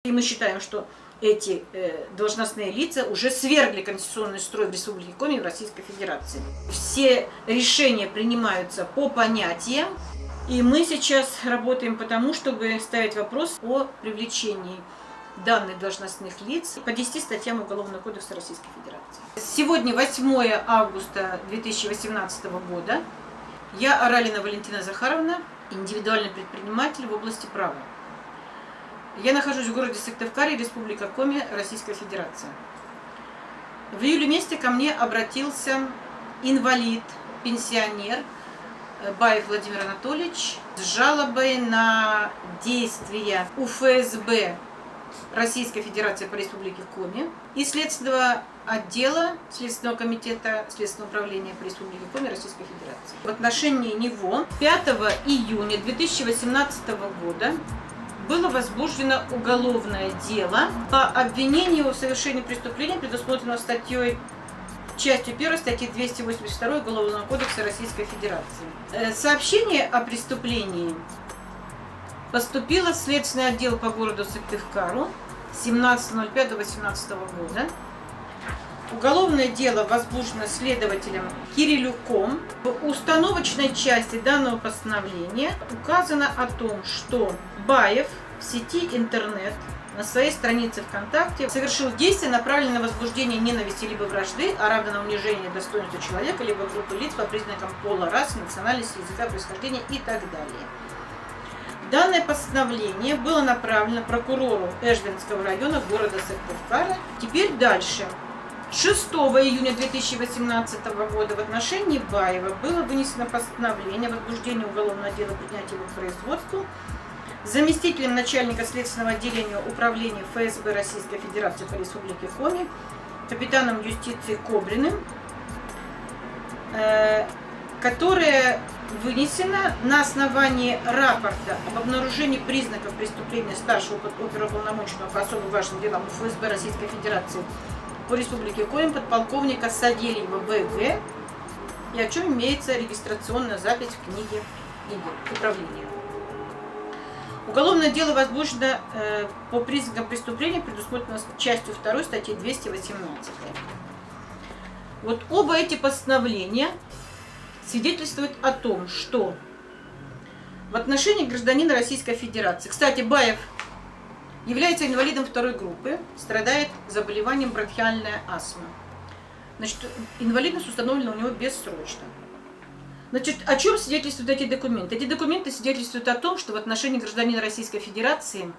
И мы считаем, что эти должностные лица уже свергли конституционный строй в Республике Коми и в Российской Федерации. Все решения принимаются по понятиям, и мы сейчас работаем по тому, чтобы ставить вопрос о привлечении данных должностных лиц по 10 статьям Уголовного кодекса Российской Федерации. Сегодня 8 августа 2018 года. Я, Аралина Валентина Захаровна, индивидуальный предприниматель в области права. Я нахожусь в городе Сыктывкаре, Республика Коми, Российская Федерация. В июле месяце ко мне обратился инвалид, пенсионер Баев Владимир Анатольевич с жалобой на действия УФСБ Российской Федерации по Республике Коми и Следственного отдела Следственного комитета Следственного управления по Республике Коми Российской Федерации. В отношении него 5 июня 2018 года было возбуждено уголовное дело по обвинению в совершении преступления, предусмотренного статьей частью 1 статьи 282 Уголовного кодекса Российской Федерации. Сообщение о преступлении поступило в Следственный отдел по городу Сыктывкару 17.05.2018 года. Уголовное дело возбуждено следователем Кирилюком. В установочной части данного постановления указано о том, что Баев в сети интернет на своей странице ВКонтакте совершил действия, направленные на возбуждение ненависти либо вражды, а равно на унижение достоинства человека, либо группы лиц по признакам пола, расы, национальности, языка, происхождения и так далее. Данное постановление было направлено прокурору Эжвинского района города Сыктывкара. Теперь дальше. 6 июня 2018 года в отношении Баева было вынесено постановление о возбуждении уголовного дела, принятия его к производству заместителем начальника следственного отделения управления ФСБ Российской Федерации по Республике Коми, капитаном юстиции Кобриным, которое вынесено на основании рапорта об обнаружении признаков преступления старшего оперуполномоченного по особо важным делам ФСБ Российской Федерации по Республике Коми подполковника Савельева ВГ, и о чем имеется регистрационная запись в книге управления. Уголовное дело возбуждено по признакам преступления, предусмотренного частью 2 статьи 218. Вот оба эти постановления свидетельствуют о том, что в отношении гражданина Российской Федерации, кстати, Баев является инвалидом 2 группы, страдает заболеванием бронхиальная астма. Значит, инвалидность установлена у него бессрочно. Значит, о чем свидетельствуют эти документы? Эти документы свидетельствуют о том, что в отношении гражданина Российской Федерации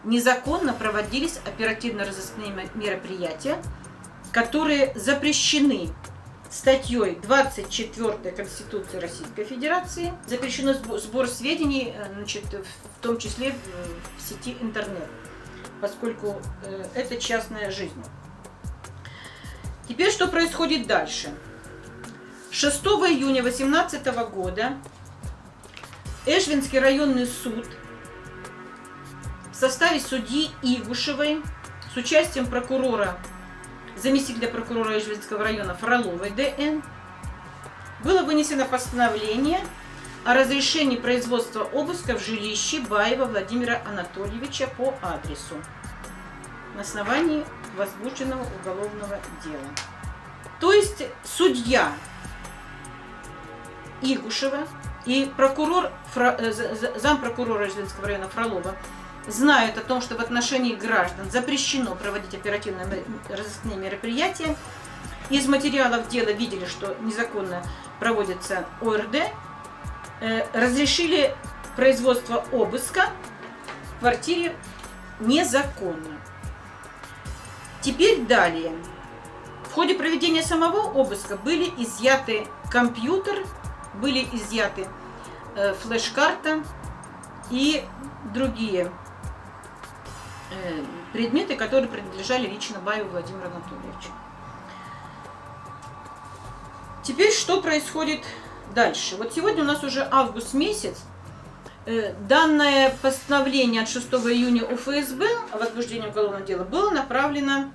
незаконно проводились оперативно-розыскные мероприятия, которые запрещены статьей 24 Конституции Российской Федерации. Запрещено сбор сведений, значит, в том числе в сети интернет, поскольку это частная жизнь. Теперь что происходит дальше? 6 июня 2018 года Эжвинский районный суд в составе судьи Игушевой с участием прокурора, заместителя прокурора Эжвинского района Фроловой ДН, было вынесено постановление о разрешении производства обыска в жилище Баева Владимира Анатольевича по адресу на основании возбужденного уголовного дела. То есть судья Игушева и прокурор, зампрокурора Эжвинского района Фролова знают о том, что в отношении граждан запрещено проводить оперативно-розыскные мероприятия. Из материалов дела видели, что незаконно проводится ОРД, разрешили производство обыска в квартире незаконно. Теперь далее. В ходе проведения самого обыска были изъяты компьютер, были изъяты флеш-карта и другие предметы, которые принадлежали лично Баеву Владимиру Анатольевичу. Теперь что происходит дальше? Вот сегодня у нас уже август месяц. Данное постановление от 6 июня УФСБ о возбуждении уголовного дела было направлено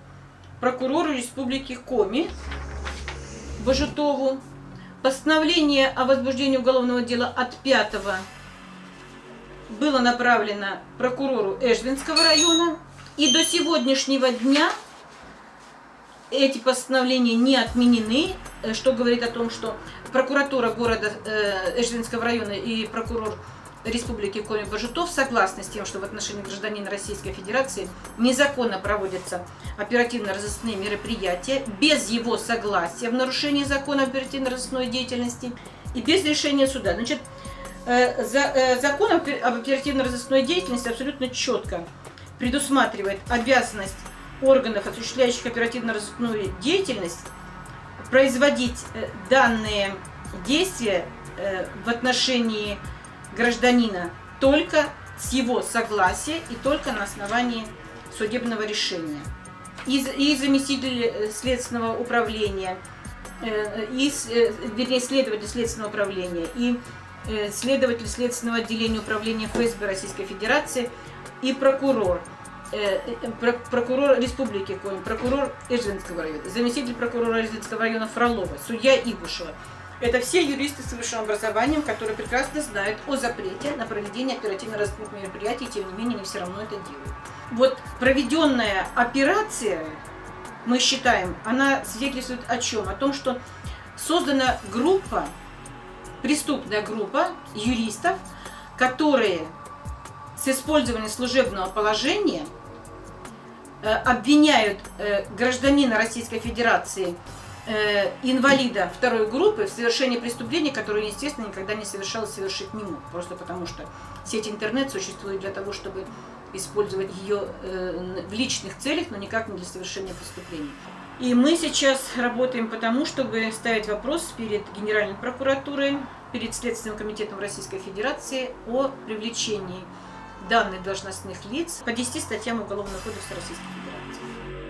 прокурору Республики Коми Божутову. Постановление о возбуждении уголовного дела от 5-го было направлено прокурору Эжвинского района И до сегодняшнего дня эти постановления не отменены, что говорит о том, что прокуратура города Эжвинского района и прокурор Республики Коми-Божутов согласны с тем, что в отношении гражданина Российской Федерации незаконно проводятся оперативно-розыскные мероприятия без его согласия в нарушении закона оперативно-розыскной деятельности и без решения суда. Значит, закон об оперативно-розыскной деятельности абсолютно четко предусматривает обязанность органов, осуществляющих оперативно-розыскную деятельность, производить данные действия в отношении гражданина только с его согласия и только на основании судебного решения. И заместитель следственного управления, следователь следственного управления, и следователь следственного отделения управления ФСБ Российской Федерации, и прокурор Республики Коми, прокурор Эжвинского района, заместитель прокурора Эжвинского района Фролова, судья Ибушева. Это все юристы с высшим образованием, которые прекрасно знают о запрете на проведение оперативно-розыскных мероприятий, тем не менее они все равно это делают. Вот проведенная операция, мы считаем, она свидетельствует о чем? О том, что создана группа, преступная группа юристов, которые с использованием служебного положения обвиняют гражданина Российской Федерации, инвалида второй группы, в совершении преступления, которое, естественно, никогда не совершалось, совершить не мог. Просто потому что сеть интернет существует для того, чтобы использовать ее в личных целях, но никак не для совершения преступлений. И мы сейчас работаем по тому, чтобы ставить вопрос перед Генеральной прокуратурой, перед Следственным комитетом Российской Федерации о привлечении данных должностных лиц по 10 статьям Уголовного кодекса Российской Федерации.